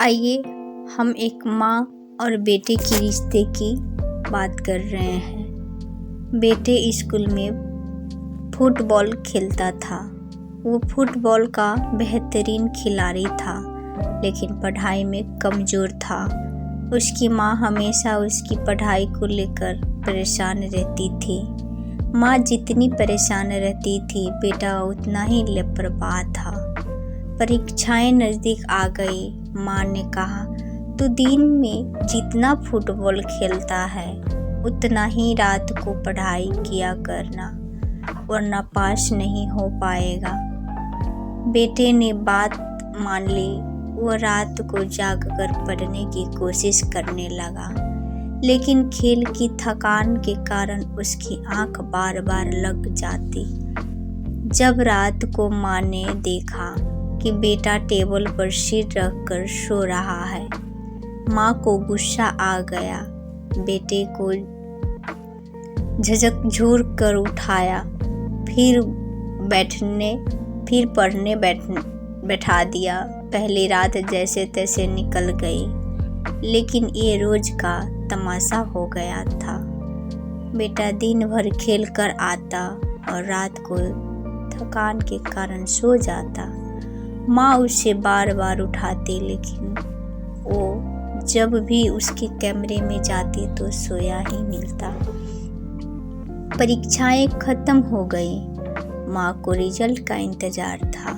आइए हम एक माँ और बेटे के रिश्ते की बात कर रहे हैं। बेटे स्कूल में फुटबॉल खेलता था। वो फुटबॉल का बेहतरीन खिलाड़ी था, लेकिन पढ़ाई में कमज़ोर था। उसकी माँ हमेशा उसकी पढ़ाई को लेकर परेशान रहती थी। माँ जितनी परेशान रहती थी, बेटा उतना ही लापरवाह था। परीक्षाएं नज़दीक आ गई। माँ ने कहा, तू दिन में जितना फुटबॉल खेलता है उतना ही रात को पढ़ाई किया करना, वरना पास नहीं हो पाएगा। बेटे ने बात मान ली। वो रात को जागकर पढ़ने की कोशिश करने लगा, लेकिन खेल की थकान के कारण उसकी आंख बार बार लग जाती। जब रात को माँ ने देखा कि बेटा टेबल पर सिर रखकर सो रहा है, माँ को गुस्सा आ गया। बेटे को झकझोर कर उठाया, फिर पढ़ने बैठा दिया। पहली रात जैसे तैसे निकल गई, लेकिन ये रोज का तमाशा हो गया था। बेटा दिन भर खेल कर आता और रात को थकान के कारण सो जाता। माँ उसे बार बार उठाती, लेकिन वो जब भी उसके कमरे में जाती तो सोया ही मिलता। परीक्षाएं खत्म हो गई। माँ को रिजल्ट का इंतजार था।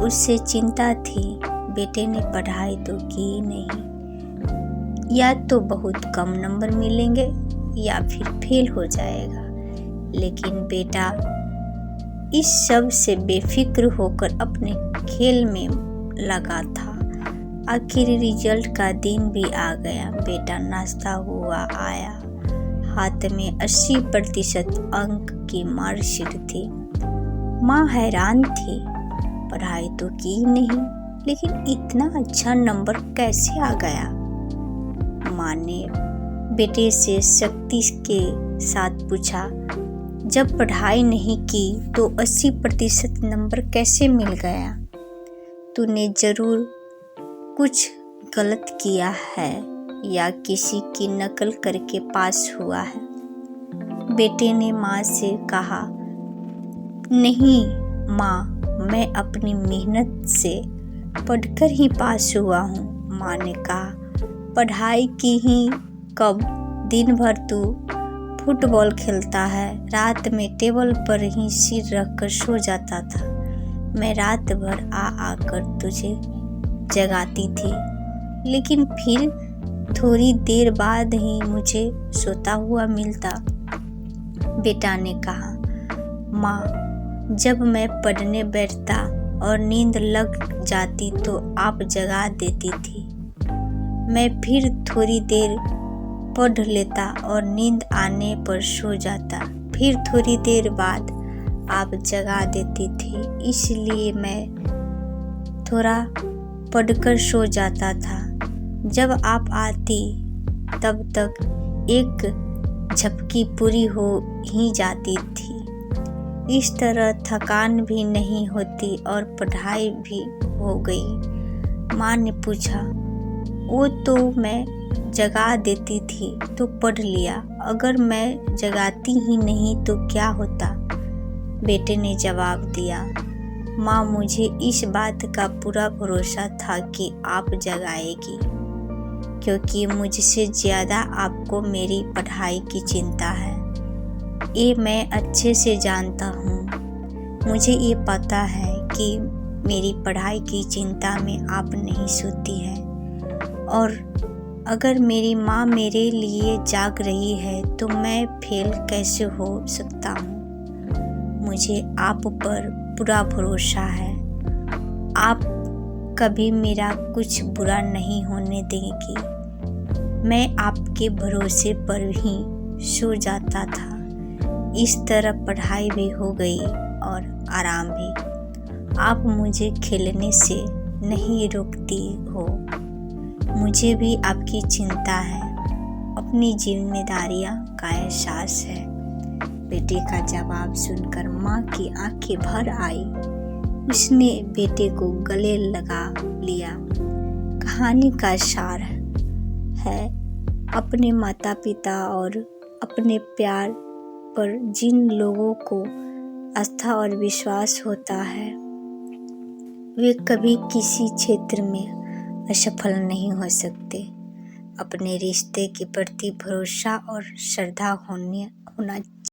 उससे चिंता थी, बेटे ने पढ़ाई तो की नहीं, या तो बहुत कम नंबर मिलेंगे या फिर फेल हो जाएगा। लेकिन बेटा इस सब से बेफिक्र होकर अपने खेल में लगा था। आखिर रिजल्ट का दिन भी आ गया। बेटा नाश्ता हुआ आया। हाथ में 80% अंक की मार्कशीट थी। माँ हैरान थी, पढ़ाई तो की नहीं, लेकिन इतना अच्छा नंबर कैसे आ गया। माँ ने बेटे से सख्ती के साथ पूछा, जब पढ़ाई नहीं की तो 80% नंबर कैसे मिल गया? तूने जरूर कुछ गलत किया है या किसी की नकल करके पास हुआ है। बेटे ने माँ से कहा, नहीं माँ, मैं अपनी मेहनत से पढ़कर ही पास हुआ हूँ। माँ ने कहा, पढ़ाई की ही कब, दिन भर तू फुटबॉल खेलता है, रात में टेबल पर ही सिर रखकर सो जाता था। मैं रात भर आकर तुझे जगाती थी, लेकिन फिर थोड़ी देर बाद ही मुझे सोता हुआ मिलता। बेटा ने कहा, माँ, जब मैं पढ़ने बैठता और नींद लग जाती तो आप जगा देती थी। मैं फिर थोड़ी देर पढ़ लेता और नींद आने पर सो जाता। फिर थोड़ी देर बाद आप जगा देती थी, इसलिए मैं थोड़ा पढ़कर सो जाता था। जब आप आती तब तक एक झपकी पूरी हो ही जाती थी। इस तरह थकान भी नहीं होती और पढ़ाई भी हो गई। माँ ने पूछा, वो तो मैं जगा देती थी तो पढ़ लिया, अगर मैं जगाती ही नहीं तो क्या होता? बेटे ने जवाब दिया, माँ, मुझे इस बात का पूरा भरोसा था कि आप जगाएगी, क्योंकि मुझसे ज़्यादा आपको मेरी पढ़ाई की चिंता है। ये मैं अच्छे से जानता हूँ। मुझे ये पता है कि मेरी पढ़ाई की चिंता में आप नहीं सोती हैं, और अगर मेरी माँ मेरे लिए जाग रही है तो मैं फेल कैसे हो सकता हूँ। मुझे आप पर पूरा भरोसा है। आप कभी मेरा कुछ बुरा नहीं होने देंगी। मैं आपके भरोसे पर ही सो जाता था। इस तरह पढ़ाई भी हो गई और आराम भी। आप मुझे खेलने से नहीं रोकती हो। मुझे भी आपकी चिंता है, अपनी जिम्मेदारियां का एहसास है। बेटे का जवाब सुनकर माँ की आंखें भर आई। उसने बेटे को गले लगा लिया। कहानी का सार है अपने माता पिता और अपने प्यार पर जिन लोगों को आस्था और विश्वास होता है वे कभी किसी क्षेत्र में असफल नहीं हो सकते। अपने रिश्ते के प्रति भरोसा और श्रद्धा होना